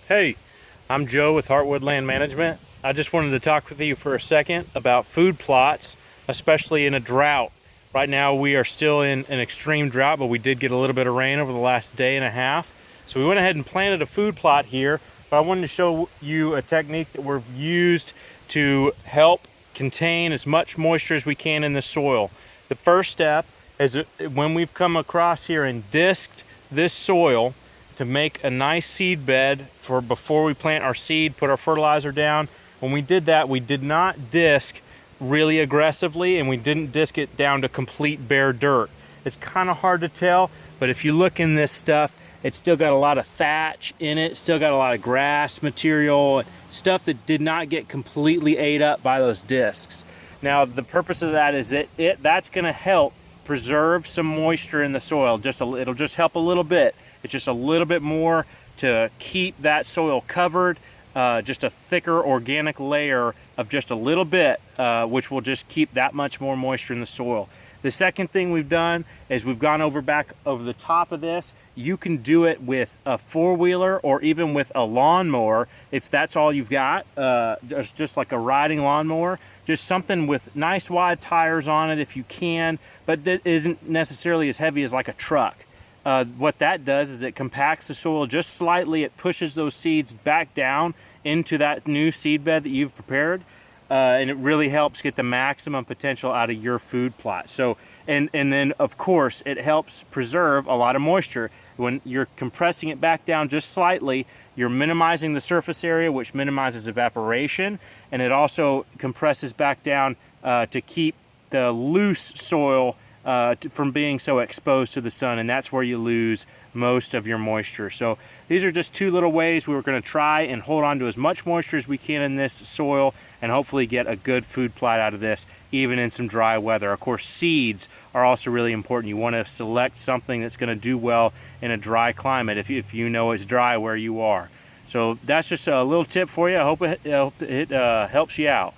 Hey, I'm Joe with Heartwood Land Management. I just wanted to talk with you for a second about food plots, especially in a drought. Right now we are still in an extreme drought, but we did get a little bit of rain over the last day and a half. So we went ahead and planted a food plot here, but I wanted to show you a technique that we've used to help contain as much moisture as we can in the soil. The first step is when we've come across here and disked this soil to make a nice seed bed for before we plant our seed, put our fertilizer down. When we did that, we did not disc really aggressively, and we didn't disc it down to complete bare dirt. It's kind of hard to tell, but if you look in this stuff, it's still got a lot of thatch in it, still got a lot of grass material, stuff that did not get completely ate up by those discs. Now, the purpose of that is that's gonna help preserve some moisture in the soil. It'll just help a little bit. It's just a little bit more to keep that soil covered, just a thicker organic layer of just a little bit, which will just keep that much more moisture in the soil. The second thing we've done is we've gone back over the top of this. You can do it with a four-wheeler or even with a lawnmower if that's all you've got. Just like a riding lawnmower, just something with nice wide tires on it if you can, but that isn't necessarily as heavy as like a truck. What that does is it compacts the soil just slightly. It pushes those seeds back down into that new seed bed that you've prepared, and it really helps get the maximum potential out of your food plot. So, and then of course it helps preserve a lot of moisture. When you're compressing it back down just slightly, you're minimizing the surface area, which minimizes evaporation, and it also compresses back down to keep the loose soil from being so exposed to the sun, and that's where you lose most of your moisture. So these are just two little ways we were going to try and hold on to as much moisture as we can in this soil and hopefully get a good food plot out of this even in some dry weather. Of course, seeds are also really important. You want to select something that's going to do well in a dry climate if you know it's dry where you are. So that's just a little tip for you. I hope it helps you out.